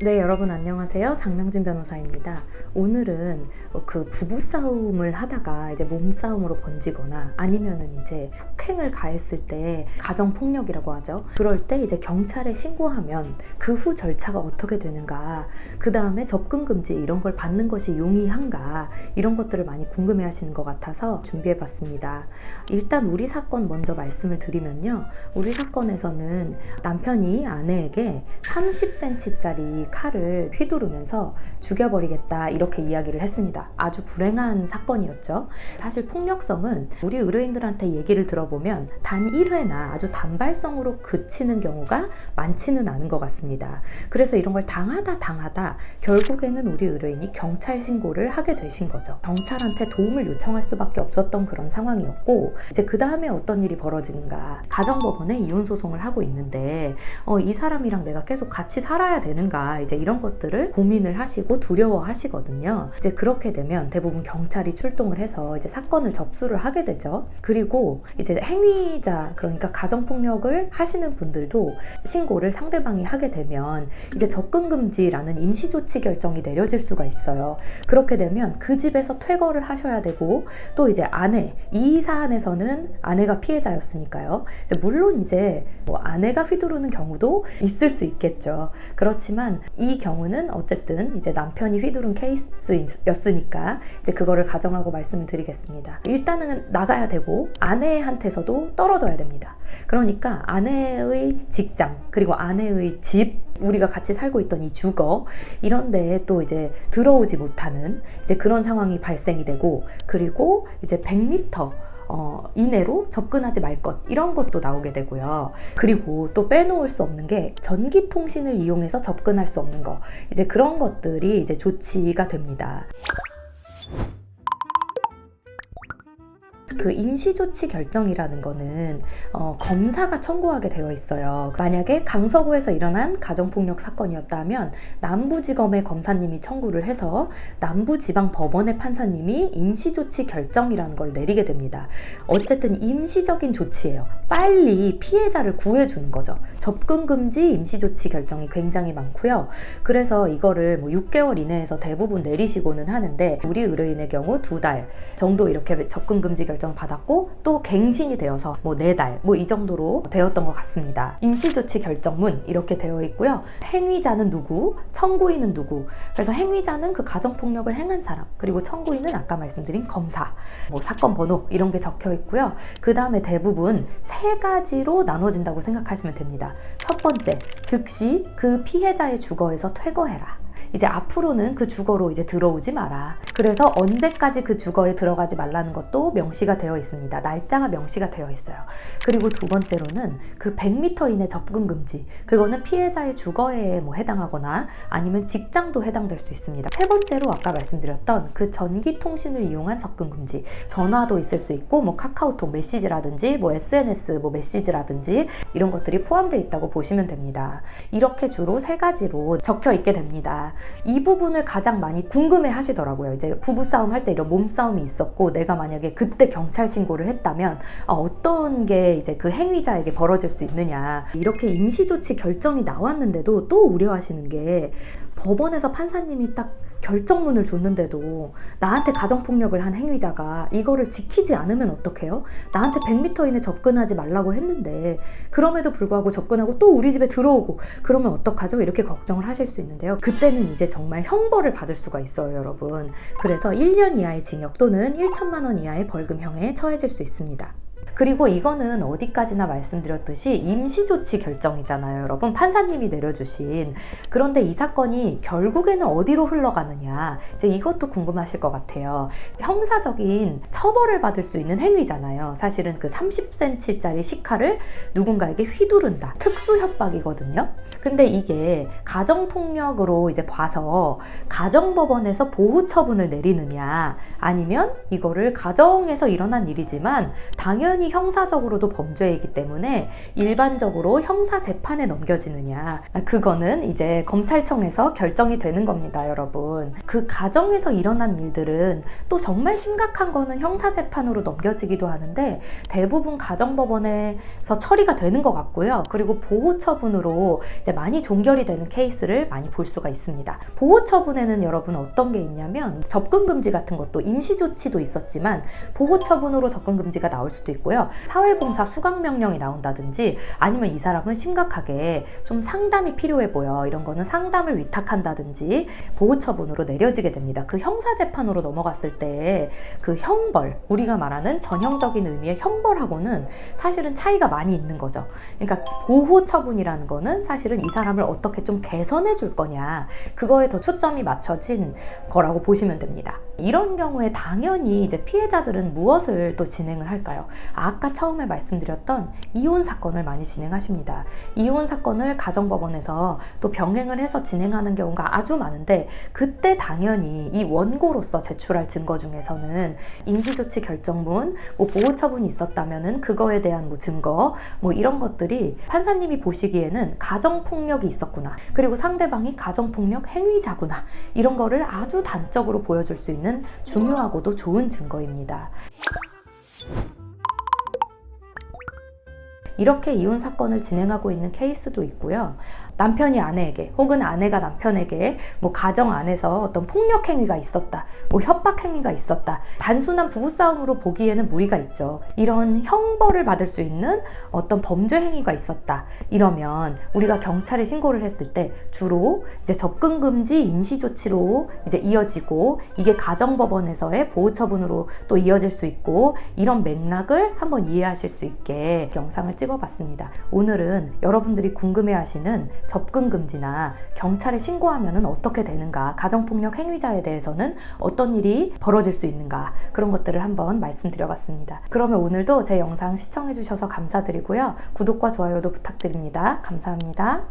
네, 여러분 안녕하세요. 장명진 변호사입니다. 오늘은 그 부부싸움을 하다가 이제 몸싸움으로 번지거나 아니면은 이제 폭행을 가했을 때 가정폭력이라고 하죠. 그럴 때 이제 경찰에 신고하면 그 후 절차가 어떻게 되는가, 그 다음에 접근금지 이런 걸 받는 것이 용이한가, 이런 것들을 많이 궁금해 하시는 것 같아서 준비해 봤습니다. 일단 우리 사건 먼저 말씀을 드리면요. 우리 사건에서는 남편이 아내에게 30cm짜리 칼을 휘두르면서 죽여버리겠다 이렇게 이야기를 했습니다. 아주 불행한 사건이었죠. 사실 폭력성은 우리 의뢰인들한테 얘기를 들어보면 단 1회나 아주 단발성으로 그치는 경우가 많지는 않은 것 같습니다. 그래서 이런 걸 당하다 결국에는 우리 의뢰인이 경찰 신고를 하게 되신 거죠. 경찰한테 도움을 요청할 수밖에 없었던 그런 상황이었고, 이제 그 다음에 어떤 일이 벌어지는가, 가정법원에 이혼 소송을 하고 있는데 이 사람이랑 내가 계속 같이 살아야 되는가, 이제 이런 것들을 고민을 하시고 두려워하시거든요. 이제 그렇게 되면 대부분 경찰이 출동을 해서 이제 사건을 접수를 하게 되죠. 그리고 이제 행위자, 그러니까 가정폭력을 하시는 분들도 신고를 상대방이 하게 되면 이제 접근금지라는 임시조치 결정이 내려질 수가 있어요. 그렇게 되면 그 집에서 퇴거를 하셔야 되고, 또 이제 아내, 이 사안에서는 아내가 피해자였으니까요. 이제 물론 이제 뭐 아내가 휘두르는 경우도 있을 수 있겠죠. 그렇지만 이 경우는 어쨌든 이제 남편이 휘두른 케이스였으니까 이제 그거를 가정하고 말씀을 드리겠습니다. 일단은 나가야 되고 아내한테서도 떨어져야 됩니다. 그러니까 아내의 직장, 그리고 아내의 집, 우리가 같이 살고 있던 이 주거, 이런 데에 또 이제 들어오지 못하는 이제 그런 상황이 발생이 되고, 그리고 이제 100m 이내로 접근하지 말 것, 이런 것도 나오게 되고요. 그리고 또 빼놓을 수 없는 게 전기통신을 이용해서 접근할 수 없는 거, 이제 그런 것들이 이제 조치가 됩니다. 그 임시조치 결정이라는 거는 검사가 청구하게 되어 있어요. 만약에 강서구에서 일어난 가정폭력 사건이었다면 남부지검의 검사님이 청구를 해서 남부지방법원의 판사님이 임시조치 결정이라는 걸 내리게 됩니다. 어쨌든 임시적인 조치예요. 빨리 피해자를 구해주는 거죠. 접근금지 임시조치 결정이 굉장히 많고요. 그래서 이거를 뭐 6개월 이내에서 대부분 내리시고는 하는데, 우리 의뢰인의 경우 2달 정도 이렇게 접근금지 결정 받았고, 또 갱신이 되어서 뭐 4달 뭐 이 정도로 되었던 것 같습니다. 임시조치 결정문 이렇게 되어 있고요. 행위자는 누구, 청구인은 누구. 그래서 행위자는 그 가정폭력을 행한 사람, 그리고 청구인은 아까 말씀드린 검사, 뭐 사건 번호 이런 게 적혀 있고요. 그 다음에 대부분 3가지로 나눠진다고 생각하시면 됩니다. 첫 번째, 즉시 그 피해자의 주거에서 퇴거해라. 이제 앞으로는 그 주거로 이제 들어오지 마라. 그래서 언제까지 그 주거에 들어가지 말라는 것도 명시가 되어 있습니다. 날짜가 명시가 되어 있어요. 그리고 2번째로는 그 100m 이내 접근 금지, 그거는 피해자의 주거에 뭐 해당하거나 아니면 직장도 해당될 수 있습니다. 3번째로 아까 말씀드렸던 그 전기통신을 이용한 접근 금지, 전화도 있을 수 있고 뭐 카카오톡 메시지라든지 뭐 SNS 뭐 메시지라든지 이런 것들이 포함되어 있다고 보시면 됩니다. 이렇게 주로 3가지로 적혀 있게 됩니다. 이 부분을 가장 많이 궁금해 하시더라고요. 이제 부부싸움 할 때 이런 몸싸움이 있었고, 내가 만약에 그때 경찰 신고를 했다면 어떤 게 이제 그 행위자에게 벌어질 수 있느냐. 이렇게 임시조치 결정이 나왔는데도 또 우려하시는 게, 법원에서 판사님이 딱 결정문을 줬는데도 나한테 가정폭력을 한 행위자가 이거를 지키지 않으면 어떡해요? 나한테 100m 이내 접근하지 말라고 했는데 그럼에도 불구하고 접근하고 또 우리 집에 들어오고 그러면 어떡하죠? 이렇게 걱정을 하실 수 있는데요. 그때는 이제 정말 형벌을 받을 수가 있어요, 여러분. 그래서 1년 이하의 징역 또는 1천만 원 이하의 벌금형에 처해질 수 있습니다. 그리고 이거는 어디까지나 말씀드렸듯이 임시조치 결정이잖아요, 여러분. 판사님이 내려주신. 그런데 이 사건이 결국에는 어디로 흘러가느냐, 이제 이것도 궁금하실 것 같아요. 형사적인 처벌을 받을 수 있는 행위잖아요. 사실은 그 30cm짜리 식칼을 누군가에게 휘두른다, 특수협박이거든요. 근데 이게 가정폭력으로 이제 봐서 가정법원에서 보호처분을 내리느냐, 아니면 이거를 가정에서 일어난 일이지만 당연히 당연히 형사적으로도 범죄이기 때문에 일반적으로 형사 재판에 넘겨지느냐, 그거는 이제 검찰청에서 결정이 되는 겁니다, 여러분. 그 가정에서 일어난 일들은 또 정말 심각한 거는 형사 재판으로 넘겨지기도 하는데 대부분 가정법원에서 처리가 되는 것 같고요. 그리고 보호처분으로 이제 많이 종결이 되는 케이스를 많이 볼 수가 있습니다. 보호처분에는 여러분 어떤 게 있냐면 접근금지 같은 것도 임시조치도 있었지만 보호처분으로 접근금지가 나올 수도 있고요. 사회봉사 수강명령이 나온다든지 아니면 이 사람은 심각하게 좀 상담이 필요해 보여, 이런 거는 상담을 위탁한다든지 보호처분으로 내려지게 됩니다. 그 형사재판으로 넘어갔을 때 그 형벌, 우리가 말하는 전형적인 의미의 형벌하고는 사실은 차이가 많이 있는 거죠. 그러니까 보호처분이라는 거는 사실은 이 사람을 어떻게 좀 개선해 줄 거냐, 그거에 더 초점이 맞춰진 거라고 보시면 됩니다. 이런 경우에 당연히 이제 피해자들은 무엇을 또 진행을 할까요? 아까 처음에 말씀드렸던 이혼 사건을 많이 진행하십니다. 이혼 사건을 가정법원에서 또 병행을 해서 진행하는 경우가 아주 많은데, 그때 당연히 이 원고로서 제출할 증거 중에서는 임시조치 결정문, 뭐 보호처분이 있었다면은 그거에 대한 뭐 증거, 뭐 이런 것들이 판사님이 보시기에는 가정폭력이 있었구나, 그리고 상대방이 가정폭력 행위자구나, 이런 거를 아주 단적으로 보여줄 수 있는 중요하고도 좋은 증거입니다. 이렇게 이혼 사건을 진행하고 있는 케이스도 있고요. 남편이 아내에게 혹은 아내가 남편에게 뭐 가정 안에서 어떤 폭력 행위가 있었다, 뭐 협박 행위가 있었다, 단순한 부부싸움으로 보기에는 무리가 있죠. 이런 형벌을 받을 수 있는 어떤 범죄 행위가 있었다, 이러면 우리가 경찰에 신고를 했을 때 주로 이제 접근금지 임시조치로 이제 이어지고, 이게 가정법원에서의 보호처분으로 또 이어질 수 있고, 이런 맥락을 한번 이해하실 수 있게 영상을 찍어봤습니다. 오늘은 여러분들이 궁금해하시는 접근금지나 경찰에 신고하면 어떻게 되는가, 가정폭력 행위자에 대해서는 어떤 일이 벌어질 수 있는가, 그런 것들을 한번 말씀드려봤습니다. 그러면 오늘도 제 영상 시청해주셔서 감사드리고요. 구독과 좋아요도 부탁드립니다. 감사합니다.